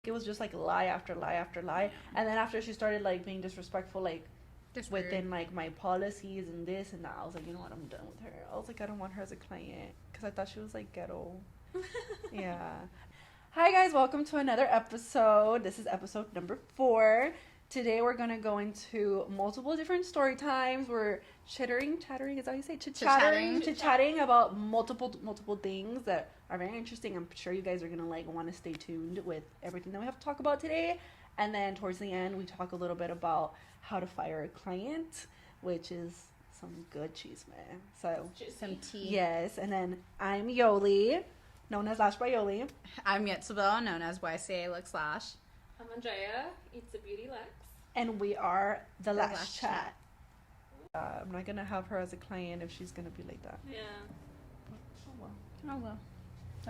it was just like lie after lie after lie. And then after she started like being disrespectful, like Just within weird. like my policies and this and that, I was like, you know what, I'm done with her. I was like, I don't want her as a client because I thought she was like ghetto. Yeah. Hi guys, welcome to another episode. This is episode number 4. Today we're gonna go into multiple different story times. We're chattering, is that how you say? Chit-chatting about multiple things that are very interesting. I'm sure you guys are gonna like want to stay tuned with everything that we have to talk about today. And then towards the end, we talk a little bit about how to fire a client, which is some good cheese, man. So Some tea. yes, and then I'm Yoli, known as Lash by Yoli. I'm Yetzabel, known as YCA Looks Lash. I'm Andrea, Eats a Beauty Lex. And we are the Lash Lash Chat. I'm not gonna have her as a client if she's gonna be like that. Yeah. Oh well. Oh, well.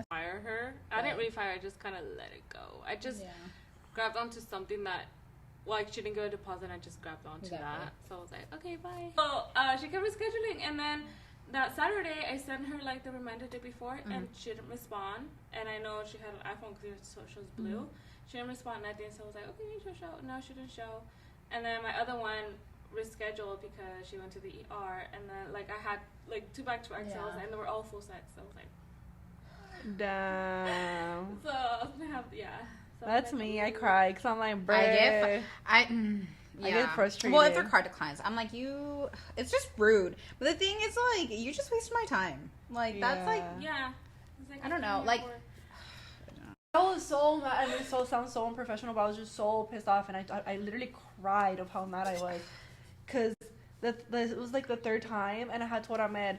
Fire her. I didn't really fire her, I just kind of let it go. I just grabbed onto something that, like, she didn't go to deposit, and I just grabbed onto that. So I was like, okay, bye. So she kept rescheduling, and then that Saturday, I sent her, like, the reminder the day before, and she didn't respond. And I know she had an iPhone because it shows blue. She didn't respond, nothing, so I was like, okay, she'll show. No, she didn't show. And then my other one rescheduled because she went to the ER, and then, like, I had, like, 2 back-to-back sales, and they were all full sets, so I was like, Damn. so I was gonna have, So That's like, me. I cry because I'm like, bruh. I get frustrated. Well, if they're card declines, I'm like, it's just rude. But the thing is, like, you just wasted my time. Like, that's like, Yeah. It's like, I don't know, I'm like, here I was so mad. I mean, it sounds so unprofessional, but I was just so pissed off, and I literally cried of how mad I was, cause it was like the 3rd time, and I had told Ahmed,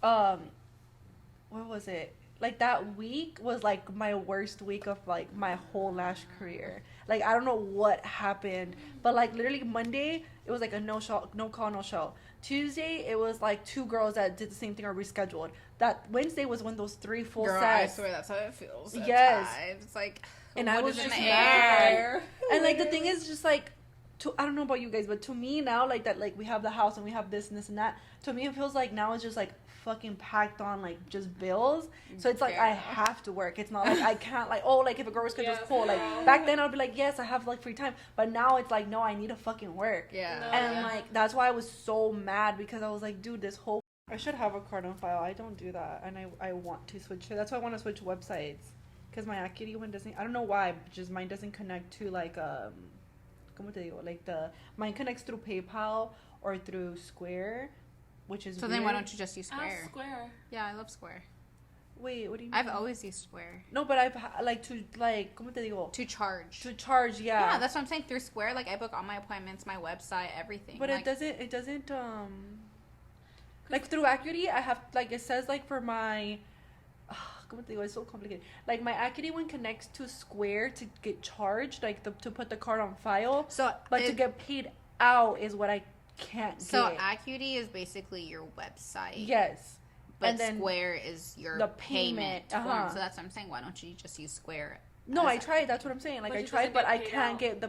what was it? Like that week was like my worst week of like my whole Lash career. Like I don't know what happened, but like literally Monday it was like a no call, no show. Tuesday it was like 2 girls that did the same thing or rescheduled. That Wednesday was when those 3 full girl, sets. I swear that's how it feels. Yes. It's like, And I was in just the mad. air. And like the thing is just like I don't know about you guys, but to me now, like that, like we have the house and we have this and this and that. To me, it feels like now it's just like fucking packed on like just bills. So it's like I have to work. It's not like I can't like, oh, like if a girl schedule's full. Like back then I'd be like, yes, I have like free time. But now it's like, no, I need to fucking work. Yeah. And like that's why I was so mad, because I was like, dude, this whole I should have a card on file. I don't do that, and I want to switch it. That's why I want to switch websites, because my Acuity one doesn't. I don't know why, just mine doesn't connect to like ¿cómo te digo? Like mine connects through PayPal or through Square, which is So weird. then why don't you just use Square? Square. Yeah, I love Square. Wait, what do you mean? I've always used Square. No, but I've like to like ¿cómo te digo? To charge. To charge, yeah. Yeah, that's what I'm saying. Through Square, like I book all my appointments, my website, everything. But like, it doesn't like through Acuity I have like it says like for my ¿cómo te digo? It's so complicated. Like my Acuity one connects to Square to get charged, like to put the card on file. So, but to get paid out is what I can't so get. Acuity is basically your website. Yes. But and then Square is your the payment payment, form. So that's what I'm saying. Why don't you just use Square? No, I tried. That's what I'm saying. Like But I it tried, doesn't but get I paid can't out. get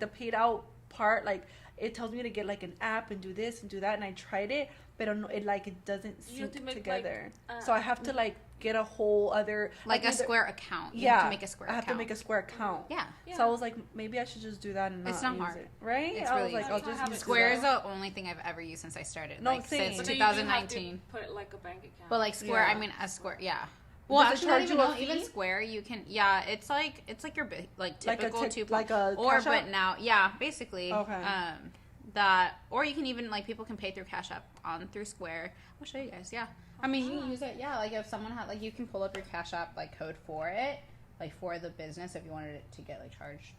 the paid out part. Like it tells me to get like an app and do this and do that, and I tried it, but it doesn't You have sync to make, together. like, So I have to like get a whole other Like a either- Square account. You Yeah, have to make a Square I have account. to make a Square account. Yeah. So I was like, maybe I should just do that and not It's not use hard. it, right? It's I really was like, easy. I'll That's just how I use have it Square is that. the only thing I've ever used since I started. No, like same. since But then you do have to 2019. put like a bank account. But like Square, Yeah. I mean, a Square, yeah. Well, Does it actually, charge you a even fee? Square, you can. Yeah, it's like your like typical like a or Cash but App? now, yeah, basically. Okay. That or you can even like people can pay through Cash App on through Square. I'll show you guys. Yeah, I mean you can use it. Yeah, like if someone had like you can pull up your Cash App like code for it, like for the business if you wanted it to get like charged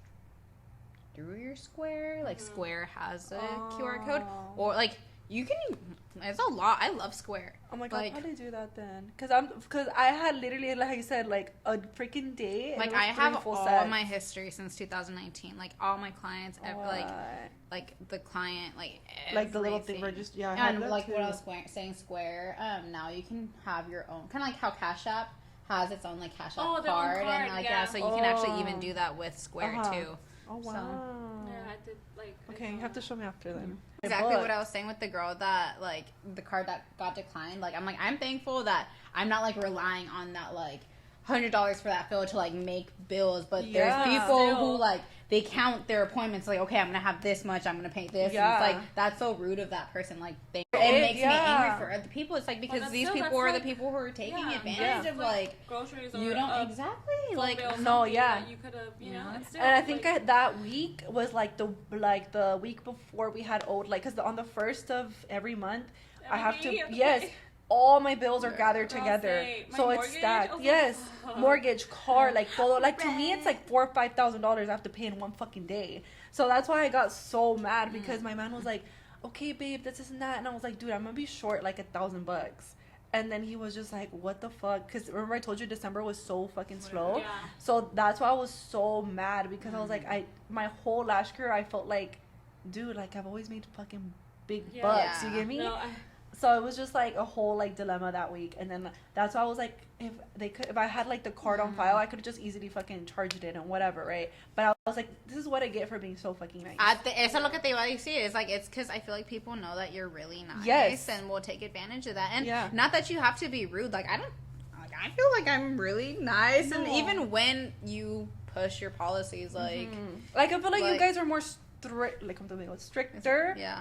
through your Square. Like Square has a QR code or like you can. It's a lot. I love Square. I'm like, like- how do I do that then? Because I had literally, like I said, like a freaking day. And Like it was I 3 have full all sets. my history since 2019. Like all my clients, like the client, like the little thing everything. register. Yeah, I had And that like too. what I was saying, Square. Now you can have your own, kind of like how Cash App has its own like Cash App Oh, their own card, and card, like yeah. so you can actually even Oh. do that with Square Uh-huh. too. Oh wow. Yeah, I did like. Okay, you have to show me after then. Exactly what I was saying with the girl that like the card that got declined. Like I'm thankful that I'm not like relying on that like $100 for that filler to like make bills, but there's people who like they count their appointments like, okay, I'm gonna have this much, I'm gonna pay this. And it's like that's so rude of that person. Like it makes me angry for other people. It's like because these people are the people who are taking advantage of like groceries. Or you don't exactly like no that you could have and I think that week was like the week before we had owed like because on the 1st of every month I have to all my bills are gathered together, so it's stacked. Mortgage, car, like todo. Like to me, it's like $4,000 or $5,000 I have to pay in one fucking day. So that's why I got so mad because my man was like, "Okay, babe, this and that," and I was like, "Dude, I'm gonna be short like $1,000." And then he was just like, "What the fuck?" Because remember I told you December was so fucking slow. So that's why I was so mad because I was like, my whole Lash career I felt like, dude, like I've always made fucking big bucks. You get me? No, So it was just like a whole like dilemma that week, and then that's why I was like, if I had like the card on file, I could have just easily fucking charged it and whatever, right? But I was like, this is what I get for being so fucking nice. Eso es lo que te iba a decir. It's like it's because I feel like people know that you're really nice and will take advantage of that, and not that you have to be rude. Like I feel like I'm really nice, and even when you push your policies, like I feel like you guys are more stricter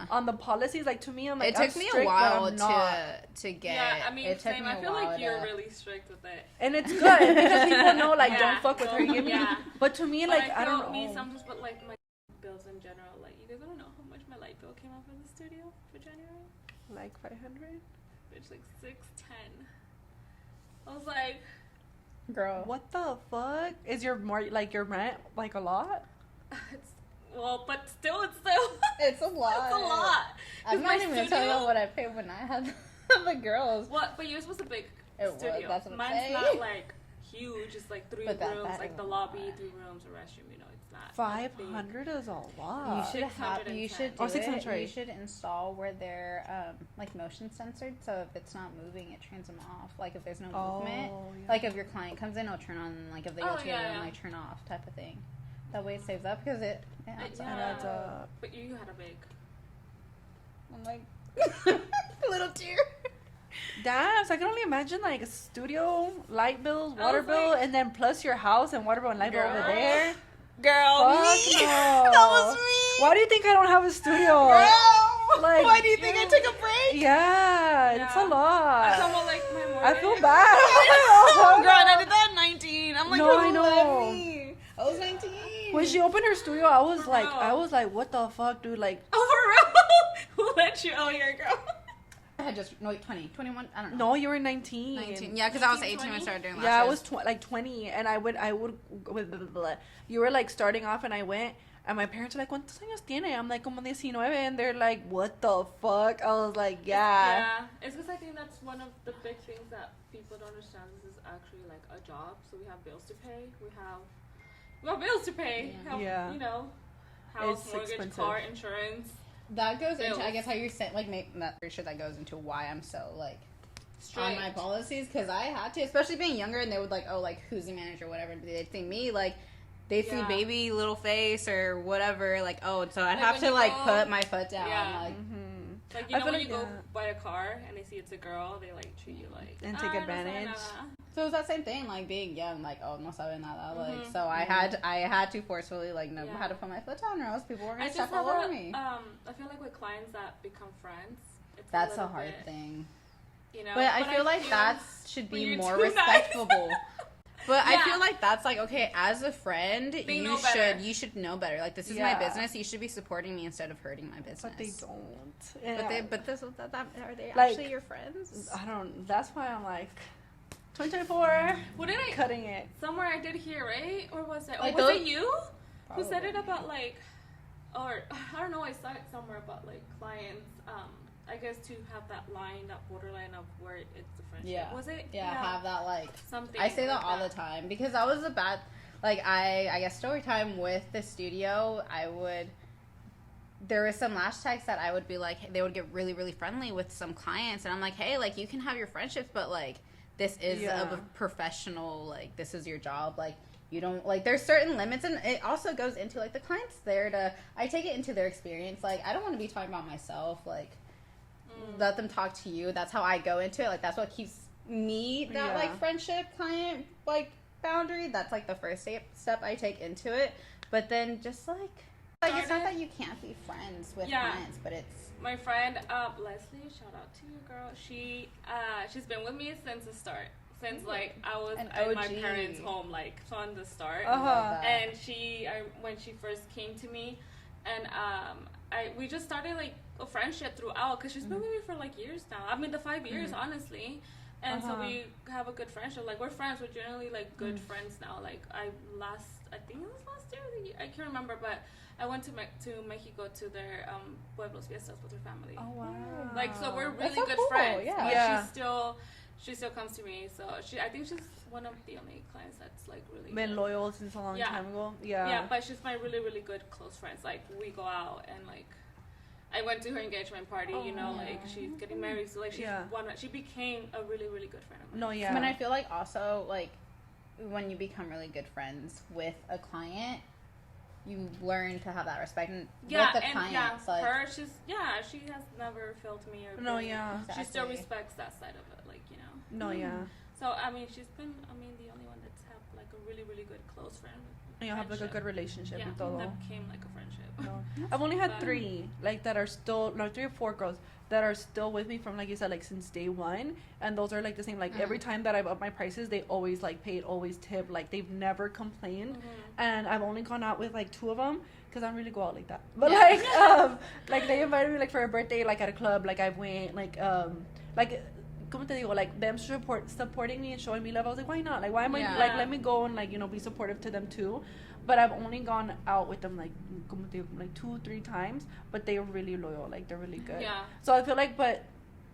on the policies. Like to me, I'm like, it took me a while to get. Yeah, I mean, same. I feel like you're really strict with it, and it's good because people know like don't fuck with her. You get me? But to me, like I don't know. Me sometimes, but like my bills in general, like you guys don't know how much my light bill came out for the studio for January. Like 500. It's like 610. I was like, girl, what the fuck is your your rent like a lot? Well, but still, it's a lot. It's a lot. I'm not even gonna tell you what I paid when I had the girls. What? But yours was a big studio. That's what Mine's not like huge. It's like 3 rooms, like the lobby, 3 rooms, a restroom. You know, it's not. 500 is a lot. You should install where they're like motion censored, so if it's not moving, it turns them off. Like if there's no movement, like if your client comes in, it'll turn on. Like if they go to your room, like turn off, type of thing. That way it saves up because it adds up. But you had a big. I'm like little tear. Damn, so I can only imagine like a studio, light bill, water bill, and then plus your house and water bill and light bill over there. Girl, fuck me. No. That was me. Why do you think I don't have a studio? Girl, like, why do you think I took a break? Yeah, it's a lot. Someone like my morning. I feel bad. Girl, and I did that at 19. I'm like, no, I know. I was 19. When she opened her studio, I was like, what the fuck, dude? Like, oh, for real? Who let you out here, girl? I had just 20, 21. I don't know. No, you were 19. 19. Yeah, because I was 18 when I started doing lashes. Yeah, I was like 20, and I would. You were like starting off, and I went, and my parents were like, "¿Cuántos años tiene?" I'm like, "Como 19," and they're like, "What the fuck?" I was like, "Yeah." Yeah, it's because I think that's one of the big things that people don't understand. This is actually like a job, so we have bills to pay. We have bills to pay. Yeah. You know, house, It's mortgage, expensive. car, insurance. That goes into, I guess, how you're saying, like, I'm not pretty sure that goes into why I'm so, like, on my policies, because I had to, especially being younger, and they would, like, oh, like, who's the manager, whatever, they'd see me, like, they'd see baby little face or whatever, like, oh, so I'd have to, like, put my foot down, like, like, you know, when you go buy a car, and they see it's a girl, they, like, treat you like, and take advantage. So it was that same thing, like being young, like, oh, no sabe nada, like, so I had to forcefully, like, know how to put my foot down, or else people were gonna step all over me. I feel like with clients that become friends, that's a hard thing. You know, but I feel like that should be more respectful. But I feel like that's like, okay, as a friend, you should know better. Like, this is my business. You should be supporting me instead of hurting my business. But they don't. Yeah. Are they like, actually your friends? I don't. That's why I'm like, 2024. What did I cutting it? Somewhere I did hear, right? Or was it? Like was it you Probably. who said it about like, or I don't know. I saw it somewhere about like clients. I guess to have that line, that borderline of where it's the friendship. Yeah. Was it? Yeah, have that like something. I say that all the time because I was a bad, like I guess story time with the studio. There were some lash techs that I would be like, they would get really, really friendly with some clients, and I'm like, hey, like you can have your friendships, but like this is a professional, like this is your job, like. You don't, like, there's certain limits, and it also goes into, like, the client's there to, I take it into their experience, like, I don't want to be talking about myself, like, let them talk to you, that's how I go into it, like, that's what keeps me, that, like, friendship, client, like, boundary. That's like the first step I take into it. But then just like it's not that you can't be friends with clients, but it's my friend Leslie. Shout out to you, girl. She's been with me since the start. Since like I was in my parents' home, like from the start. And when she first came to me, and we just started like a friendship throughout, because she's been with me for like years now. I mean, the 5 years, honestly. And so we have a good friendship. Like, we're friends. We're generally like good friends now. Like, I think it was last year. I can't remember, but I went to Mexico to their Pueblos Fiestas with her family. Oh wow! Like, so we're really so good cool. friends. Yeah. But she still comes to me. So I think she's one of the only clients that's like really been loyal since a long time ago. Yeah, but she's my really, really good close friends. Like, we go out and like, I went to her engagement party. Like, she's getting married, so like she became a really, really good friend of mine. No, yeah. I mean, I feel like also like when you become really good friends with a client, you learn to have that respect with the client. Like, her, she has never failed me or she still respects that side of it, like, No, yeah. So I mean, she's been the only one that's had like a really, really good close friend. And you have like a good relationship with all. That became like a friendship. No. I've only had 3 like that are still 3 or 4 girls that are still with me from, like you said, like since day one, and those are like the same. Like every time that I've upped my prices, they always like paid, always tip. Like, they've never complained. And I've only gone out with like 2 of them, because I don't really go out like that. But like they invited me like for a birthday, like at a club. Like, I went like como te digo, like them supporting me and showing me love. I was like, why not? Like, why am I like, let me go and like, be supportive to them too. But I've only gone out with them like, como te digo, like 2-3 times, but they're really loyal. Like, they're really good. Yeah. So I feel like, but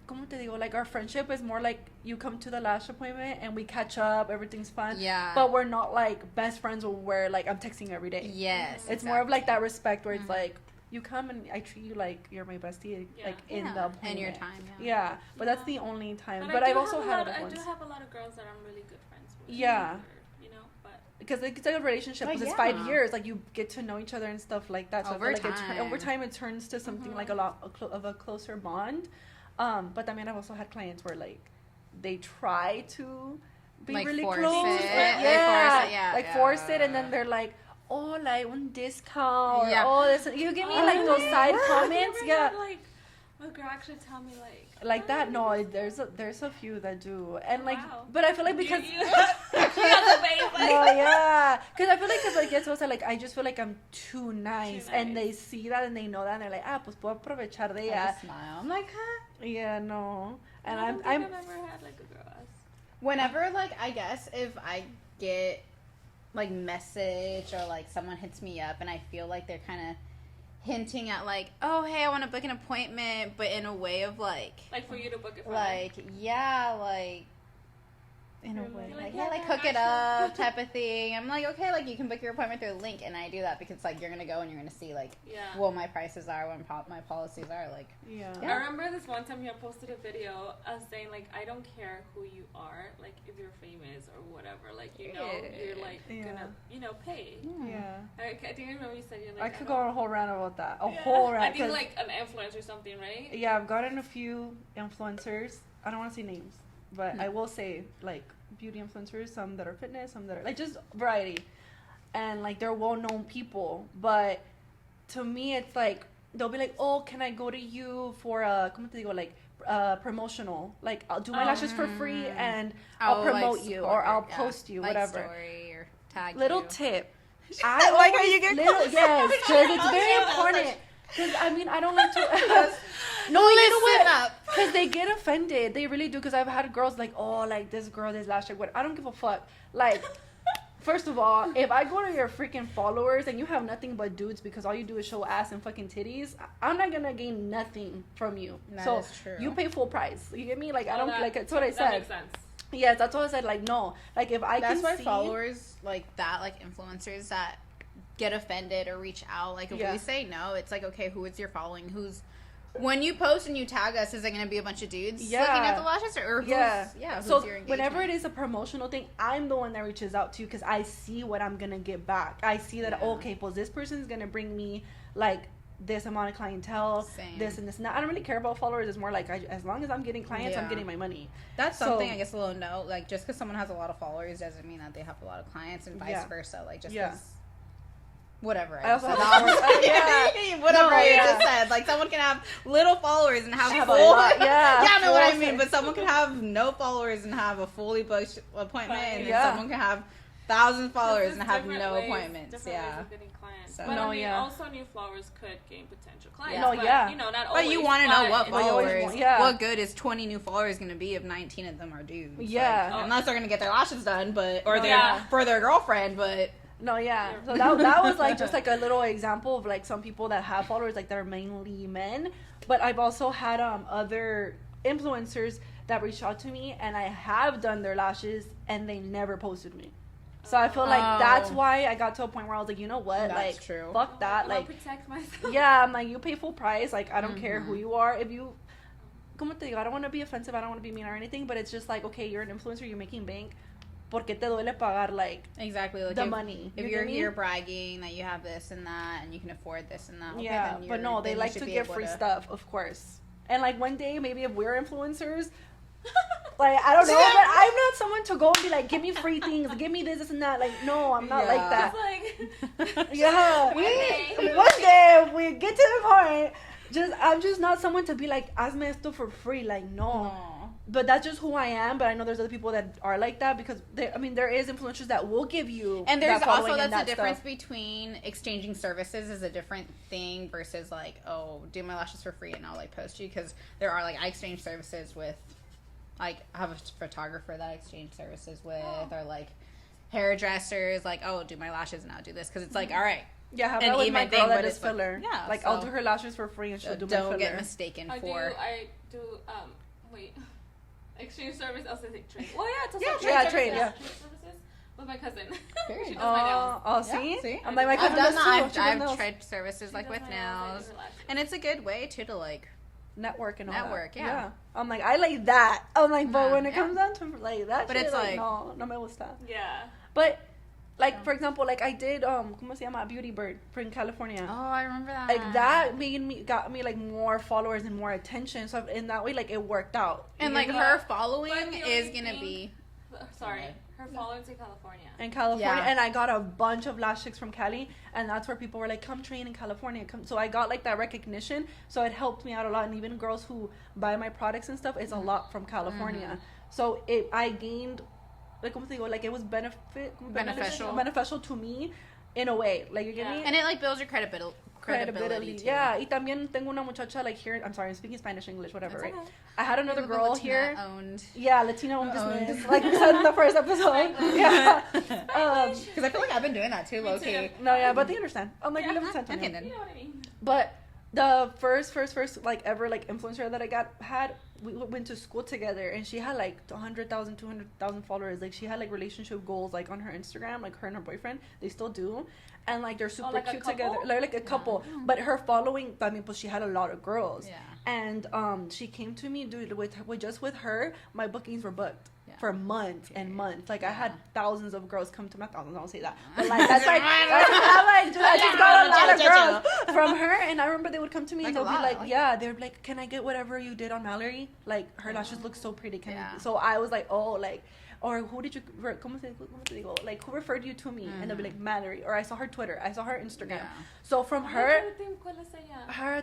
como te digo, like, our friendship is more like you come to the Lash appointment and we catch up, everything's fun. Yeah. But we're not like best friends where like I'm texting every day. Yes. It's more of like that respect where it's like, you come and I treat you like you're my bestie, like in the appointment. And your time, Yeah, but that's the only time. But I've also had other ones. I do have a lot of girls that I'm really good friends with. Yeah. But because it's like a relationship, because it's 5 years, like you get to know each other and stuff like that. So over I feel like over time it turns to something like a lot of a closer bond. But I mean, I've also had clients where like they try to be like really close. Force it, and then they're like, oh, like one discount, or oh, this, you give me like those side comments. Like, a girl actually tell me like that. No, there's a few that do, and like, but I feel like because because I feel like it's also like I just feel like I'm too nice, and they see that and they know that, and they're like, pues puedo aprovechar de ella. Smile. I'm like, huh? Yeah, no, and I've never had like a girl ask. Whenever, like, I guess if I get like message or like someone hits me up and I feel like they're kind of hinting at like, oh, hey, I want to book an appointment, but in a way of like for you to book it for like me. Like in a way, like hook it up type of thing. I'm like, okay, like you can book your appointment through a link, and I do that because like you're gonna go and you're gonna see like what my prices are, what my policies are, like. I remember this one time you posted a video saying like, I don't care who you are, like if you're famous or whatever, like you're like gonna pay. I think I remember you said you're like, I could go on a whole rant about that, whole rant. I think like an influencer or something, right? Yeah, I've gotten a few influencers. I don't want to say names, but I will say like beauty influencers, some that are fitness, some that are like just variety, and like they're well-known people. But to me, it's like they'll be like, oh, can I go to you for a como te digo, like promotional, like I'll do my lashes for free and I'll promote you or I'll post you, like whatever, story or tag little you. Tip. I like how you get yes, because it's very important. Because I mean, I don't like to. No, you know what? Because they get offended. They really do. Because I've had girls like, oh, like this girl, this Lash, like what? I don't give a fuck. Like, first of all, if I go to your freaking followers and you have nothing but dudes because all you do is show ass and fucking titties, I'm not gonna gain nothing from you. That is true. You pay full price. You get me? Like I don't like. That's what I said. That makes sense. Yes, that's what I said. Like no, like if I that's can why followers like that, like influencers that get offended or reach out, like if we say no, it's like, okay, who is your following? Who's when you post and you tag us, is it going to be a bunch of dudes looking at the lashes, or who's, who's so your engagement? Whenever it is a promotional thing, I'm the one that reaches out to you because I see what I'm gonna get back. I see that okay, well this person's gonna bring me like this amount of clientele, Same. this and this and that. I don't really care about followers. It's more like as long as I'm getting clients, I'm getting my money. That's something, I guess, a little note. Like, just because someone has a lot of followers doesn't mean that they have a lot of clients, and vice versa. Like, just because... Whatever. I also have followers. Whatever you just said. Like, someone can have little followers and have full... I know what I mean. But someone can have no followers and have a fully booked appointment, and then someone can have 1,000 followers and have no appointments. Yeah. So. But also new followers could gain potential clients. But, you know, not always. But you want to know what followers. What good is 20 new followers going to be if 19 of them are dudes? Yeah. Like, unless they're going to get their lashes done, or for their girlfriend, but... No, so that was like just like a little example of like some people that have followers, like they're mainly men. But I've also had other influencers that reached out to me, and I have done their lashes, and they never posted me. So I feel like that's why I got to a point where I was like, you know what, that's like true. Fuck that, like protect myself. Yeah, I'm like, you pay full price, like I don't care who you are. If you, como te digo, I don't want to be offensive, I don't want to be mean or anything, but it's just like, okay, you're an influencer, you're making bank. ¿Por qué te duele pagar, like, exactly, like the money? If you're here bragging that you have this and that and you can afford this and that, okay, yeah, then but no, they like to give free stuff, of course. And like one day, maybe if we're influencers, like, I don't know, but I'm not someone to go and be like, give me free things, give me this and that. Like, no, I'm not like that. One day we get to the point, I'm just not someone to be like, hazme esto for free. Like, no. But that's just who I am. But I know there's other people that are like that, because there is influencers that will give you. And there's also that's the difference between exchanging services is a different thing versus like, oh, do my lashes for free and I'll like post you, because there are like I exchange services with, like, I have a photographer that I exchange services with, or like hairdressers, like, oh, do my lashes and I'll do this, because it's like, all right. Yeah, have that with my girl that does filler. Yeah, like, so I'll do her lashes for free and she'll do my filler. Don't get mistaken for. I do exchange service. Also say trade. Well, yeah, it's also trade. Trade services with my cousin. She does my nails. See? I'm like, my cousin does too. I've tried services like with nails, and it's a good way too to like network and all that. Yeah. I'm like, I like that. I'm like, but when it comes down to like that, but shit, it's like no me gusta. Yeah. But like, for example, like I did ¿cómo se llama? Beauty Bird in California. Oh, I remember that. Like that got me like more followers and more attention. So in that way, like it worked out. And like her following is gonna be. Sorry. Her followers in California. In California, and I got a bunch of lash chicks from Cali, and that's where people were like, "Come train in California." So I got like that recognition, so it helped me out a lot. And even girls who buy my products and stuff, it's a lot from California. So I gained, like, como te digo, like it was beneficial to me in a way, like, you get me, and it like builds your credibility. Too. Yeah, y también tengo una muchacha like here. I'm sorry, I'm speaking Spanish, English, whatever. Right? I had another girl here. Latina owned business, like we said in the first episode. Yeah, because I feel like I've been doing that too, low key. No, yeah, but they understand. I'm like, we live in San Antonio. Okay, then. You know what I mean. But the first like ever like influencer that I had, we went to school together, and she had like 100,000, 200,000 followers. Like she had like relationship goals like on her Instagram, like her and her boyfriend, they still do. And like they're super like cute together, like a couple. But her following, I mean, but she had a lot of girls. Yeah. And she came to me, dude, with her, my bookings were booked for months and months. Like I had thousands of girls come to my thousands. I don't say that, but like that's like I just got a lot of girls from her. And I remember they would come to me and they'll be like, they're like, can I get whatever you did on Mallory? Like her lashes look so pretty. So I was like, oh, like. Or who did you, like, who referred you to me? And they'll be like, Mallory. Or I saw her Twitter. I saw her Instagram. Yeah. So from her,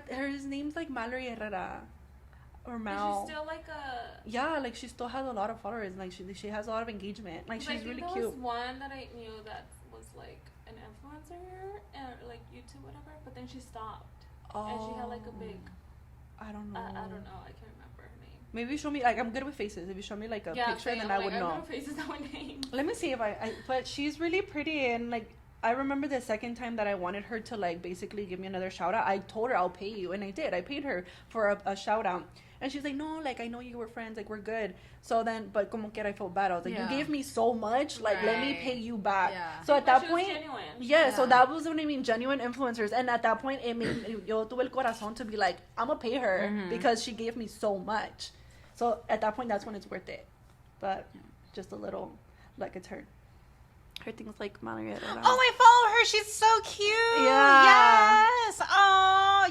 his name's like Mallory Herrera. Or Mal. Is she still like a... Yeah, like she still has a lot of followers. Like she has a lot of engagement. Like she's really cute. There was one that I knew that was like an influencer, like YouTube, whatever. But then she stopped. Oh. And she had like a big... I don't know. I don't know. I can't remember her name. Maybe show me, like, I'm good with faces. If you show me like a picture, then I would know. I know faces, not with names. Let me see if but she's really pretty, and like I remember the second time that I wanted her to like basically give me another shout out. I told her I'll pay you, and I did. I paid her for a shout out, and she's like, no, like I know you were friends, like we're good. So then, but como quiera, I felt bad. I was like, you gave me so much, like let me pay you back. Yeah. So at that point, so that was what I mean, genuine influencers. And at that point, it made yo tuve el corazón to be like, I'm gonna pay her because she gave me so much. So at that point, that's when it's worth it. But just a little, like it's her. Her thing's like Mallory. Oh, I follow her. She's so cute. Yeah. Yes. Oh,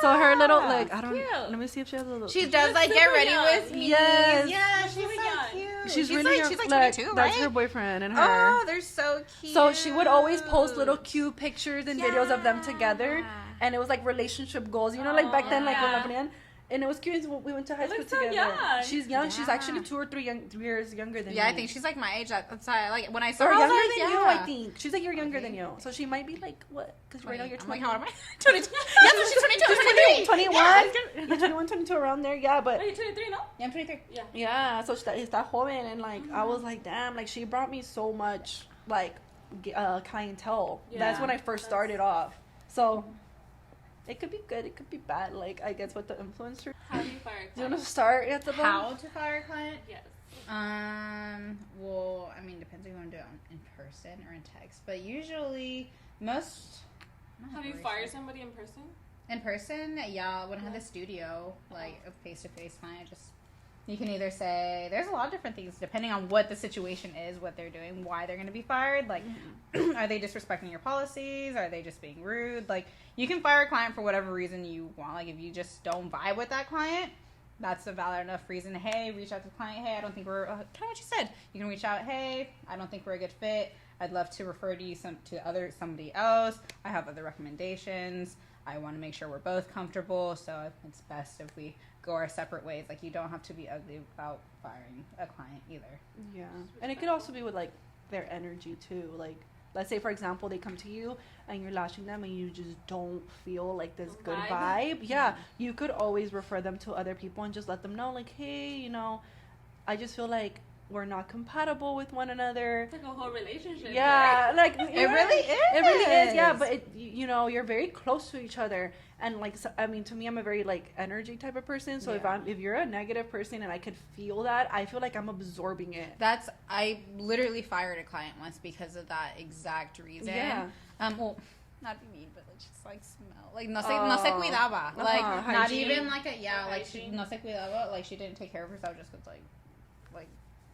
So her little like I don't. Cute. Let me see if she has a little. She does like get ready young. with me. Yes. Yeah, she's really so young. cute. She's really young. She's like 22, right? That's her boyfriend and her. Oh, they're so cute. So she would always post little cute pictures and videos of them together, Yeah. and it was like relationship goals. You know, like back then, like when yeah. la ponían. And it was cute. We went to high school looks so together. young. She's young. Yeah. She's actually 2 or 3 years younger than me. Yeah, I think she's like my age. That's why, like when I saw Or her, I was younger like, than yeah. you, I think. She's like you're younger than you. So she might be like, what? Because right now you're I'm like, 20. how old am I? 22. Yeah, so she's 22. She's 23. 21. Yeah. You're 21, 22, around there. Yeah, but. Are you 23 now? Yeah, I'm 23. Yeah. Yeah, so está joven. And like, I was like, damn, like she brought me so much, like, clientele. Yeah. That's when I first started off. So. It could be good. It could be bad. Like, I guess with the influencer. How do you fire a Do you client? want to start at the bottom? How to fire a client? Yes. Well, I mean, depends if you want to do it in person or in text. But usually, most. Have you fired somebody in person? In person? Yeah, when I had the studio, like a face-to-face client, just you can either say there's a lot of different things depending on what the situation is, what they're doing, why they're going to be fired. Like, are they disrespecting your policies? Are they just being rude? Like, you can fire a client for whatever reason you want. Like, if you just don't vibe with that client, that's a valid enough reason. Hey, reach out to the client. Hey, I don't think we're kind of what you said. You can reach out. Hey, I don't think we're a good fit. I'd love to refer to you to somebody else. I have other recommendations. I want to make sure we're both comfortable, so it's best if we go our separate ways. Like, you don't have to be ugly about firing a client either. Yeah. And it could also be with, like, their energy, too. Like, let's say, for example, they come to you and you're lashing them and you just don't feel, like, this good vibe. Yeah. You could always refer them to other people and just let them know, like, hey, you know, I just feel like we're not compatible with one another. It's like a whole relationship. Yeah, right? like It really is. It really is. Yeah, but you know, you're very close to each other, and like, so, I mean, to me, I'm a very like energy type of person. So if you're a negative person and I could feel that, I feel like I'm absorbing it. I literally fired a client once because of that exact reason. Yeah. Well, not to be mean, but like, just like smell. Like no se cuidaba. Like not hygiene. even like a like she Hygiene. no se cuidaba. Like she didn't take care of herself just because like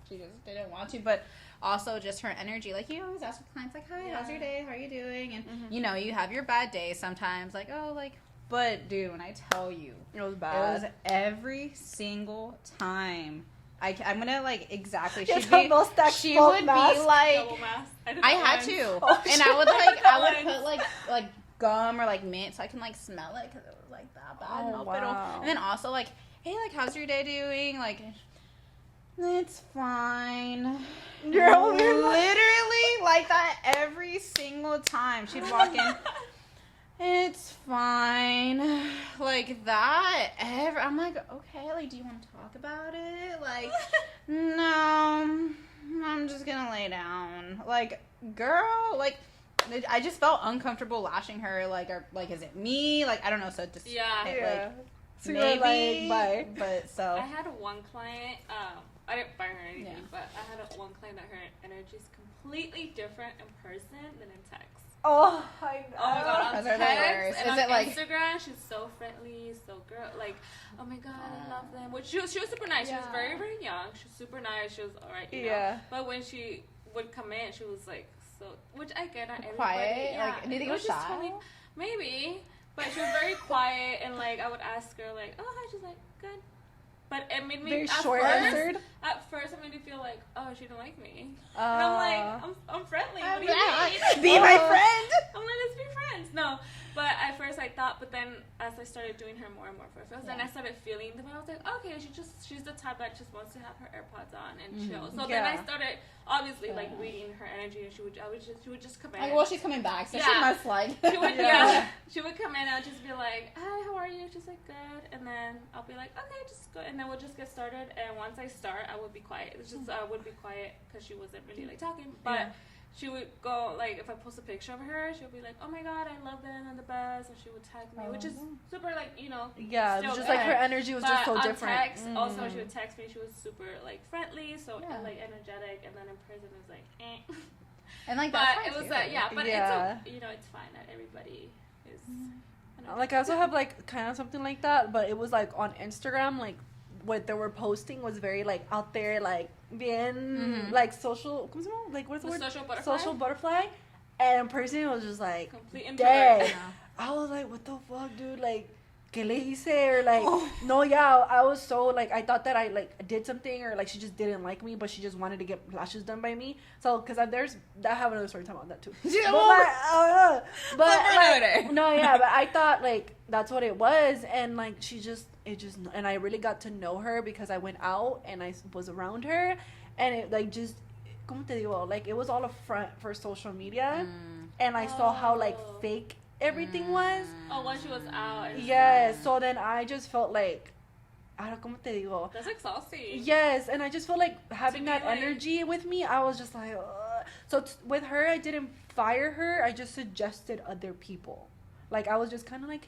she just didn't want to. But also just her energy. Like you always ask your clients like, hi, how's your day? How are you doing? And you know you have your bad days sometimes. Like oh like. But dude, when I tell you, It was it bad. was every single time. I'm gonna like exactly. She She'd be, she would mask. be like, Double mask. I had to, Oh, and I would like, I would put like gum or like mint so I can like smell it because it was like that bad. Oh, No, pero- wow. And then also like, hey, like, how's your day doing? Like, it's fine. You're over here, Literally like that every single time she'd walk in. It's fine. Like that. I'm like, okay, like, do you want to talk about it? Like, no, I'm just gonna lay down. Like, girl, like, I just felt uncomfortable lashing her. Like, is it me? Like, I don't know. So just, Yeah. Yeah. like, So you're maybe, like, bye. but so. I had one client, I didn't fire her or anything, Yeah. but I had one client that her energy is completely different in person than in text. Oh, I know. Oh my god, on Those are the text worst. and Is on it like- Instagram, she's so friendly, so girl, like, oh my god, I love them. Which she was super nice. She was Yeah. very, very young. She was super nice. She was alright, you know. Yeah. But when she would come in, she was like so, which I get, not everybody. Quiet? Yeah. Like, do you think it was just shy? totally- maybe, but she was very quiet, and like I would ask her like, oh hi, she's like good. But it made me Very at short first, answered. At first, it made me feel like, oh, she don't like me. And I'm like, I'm friendly. What do you mean? Be my friend. I'm like, let's be friends. No, but at first I thought, but then as I started doing her more and more for friends, then I started feeling them. I was like, okay, she's the type that just wants to have her AirPods on and chill. So then I started obviously like reading her energy, and she would just come in. Like, well, she's coming back, so she Yeah. must like. She would, Yeah. she would come in and I'd just be like, hi, how are you? She's like, good. And then I'll be like, okay, just go. And then we'll just get started. And once I start, I would be quiet. It's just, I would be quiet because she wasn't really like talking. But she would go, like, if I post a picture of her, she would be like, oh my god, I love them, they're the best. And she would tag me, which is super, like, you know. Yeah, it was still just like good. her energy was just so on different. Text, also, she would text me. She was super, like, friendly, so, like, energetic. And then in person, it was like, eh. And like But that's it was, fine, too. but Yeah. it's, you know, it's fine that everybody is. Like I also have like kind of something like that, but it was like on Instagram, like what they were posting was very like out there, like bien, like social. ¿Cómo se llama? Like what's the word? Social butterfly. Social butterfly. And in person, it was just like Complete dead. introvert. I was like, what the fuck, dude? Like, ¿qué le hice? Or like, no, yeah, I was so like, I thought that I like did something, or like she just didn't like me, but she just wanted to get lashes done by me. So, because I have another story time on that too. But no, yeah, but I thought like that's what it was, and like and I really got to know her because I went out and I was around her, and it like just, como te digo, like it was all a front for social media, and I saw how like fake everything was. Oh, when she was out. Yes, so then I just felt like, I don't, como te digo. That's exhausting. Yes, and I just felt like having that like, energy with me, I was just like, ugh. So with her, I didn't fire her. I just suggested other people. Like, I was just kind of like,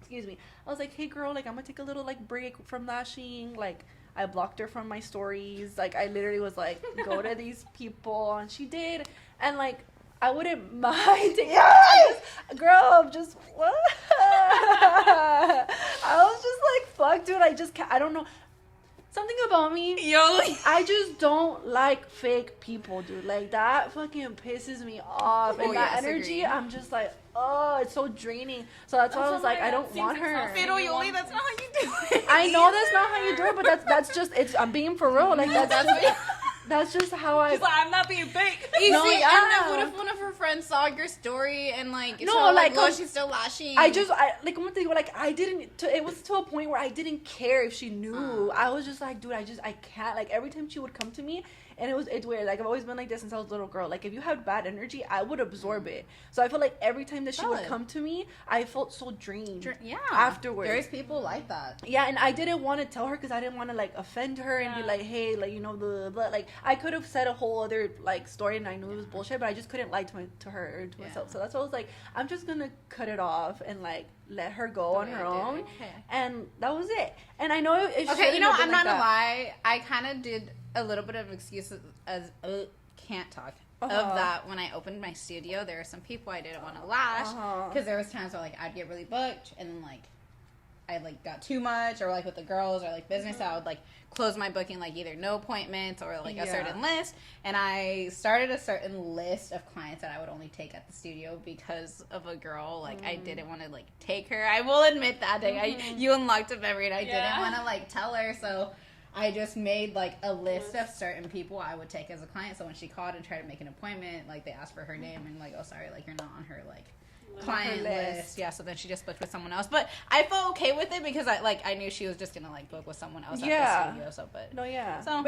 excuse me. I was like, hey, girl, like, I'm going to take a little, like, break from lashing. Like, I blocked her from my stories. Like, I literally was like, go to these people. And she did. And, like, I wouldn't mind. Yes! Girl, just, what? I was just like, fuck, dude. I just can't. I don't know. Something about me. I just don't like fake people, dude. Like, that fucking pisses me off. And that energy, agree. I'm just like, oh, it's so draining. So that's why I was like, I don't want her. Pero Yoli, that's not how you do it. I know that's not how you do it, but that's just, I'm being for real. Like, that's just how I. She's like, I'm not being fake. No, yeah. And what if one of her friends saw your story and like, no, like, oh, she's still lashing. I like, como te digo, like, I didn't. It was to a point where I didn't care if she knew. I was just like, dude, I can't. Like, every time she would come to me, and it's weird. Like, I've always been like this since I was a little girl. Like, if you had bad energy, I would absorb it. So I feel like every time that she would come to me, I felt so drained. Yeah. Afterwards, there's people like that. Yeah, and I didn't want to tell her because I didn't want to like offend her and be like, hey, like, you know, blah, blah, blah. Like, I could have said a whole other like story, and I knew it was bullshit, but I just couldn't lie to her or to myself. So that's why I was like, I'm just gonna cut it off and like let her go on her own. Okay. And that was it. And I know it. Okay, you know, I'm not gonna lie. I kind of did a little bit of excuses as can't talk of that when I opened my studio. There were some people I didn't want to lash because there was times where like I'd get really booked and then like I like got too much, or like with the girls or like business, I would like close my booking like either no appointments or like a certain list. And I started a certain list of clients that I would only take at the studio because of a girl. Like I didn't want to like take her. I will admit that day you unlocked a memory and I didn't want to like tell her, so I just made like a list of certain people I would take as a client. So when she called and tried to make an appointment, like they asked for her name and like, oh sorry, like you're not on her like client list. Yeah, so then she just booked with someone else. But I felt okay with it because I knew she was just gonna like book with someone else at the studio. So but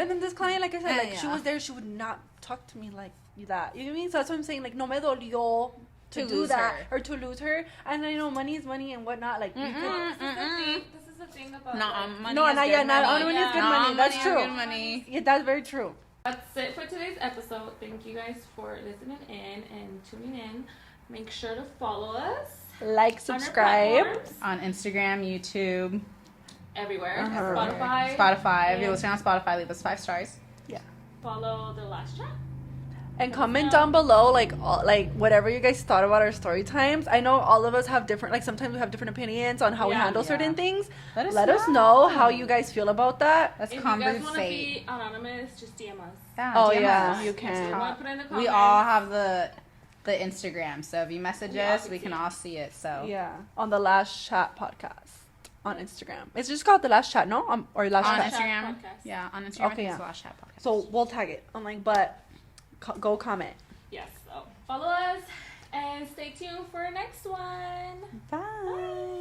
then this client, like I said, like she was there, she would not talk to me like that. You know what I mean? So that's what I'm saying. Like, no me dolió to do that or to lose her. And I know money is money and whatnot. Like This is the thing about money. No, not yet. Not all money is good money. That's true. Good money. Yeah, that's very true. That's it for today's episode. Thank you guys for listening in and tuning in. Make sure to follow us. Like, subscribe. On Instagram, YouTube. Everywhere. Spotify. If you're listening on Spotify, leave us 5 stars. Yeah. Follow the Lash Chat. And comment down below, like whatever you guys thought about our story times. I know all of us have different, like sometimes we have different opinions on how we handle certain things. Let us know how you guys feel about that. Let's if conversate. you guys want to be anonymous, just DM us. Yeah, DM us. You can. Put in the comments. We all have the Instagram, so if you message us, we can all see it. So on the Lash Chat podcast on Instagram. It's just called the Lash Chat, no? Or Lash on Chat. Instagram. Yeah, on Instagram. Okay, it's Lash Chat podcast. So we'll tag it. I'm like, but go comment. Yes. So follow us and stay tuned for our next one. Bye.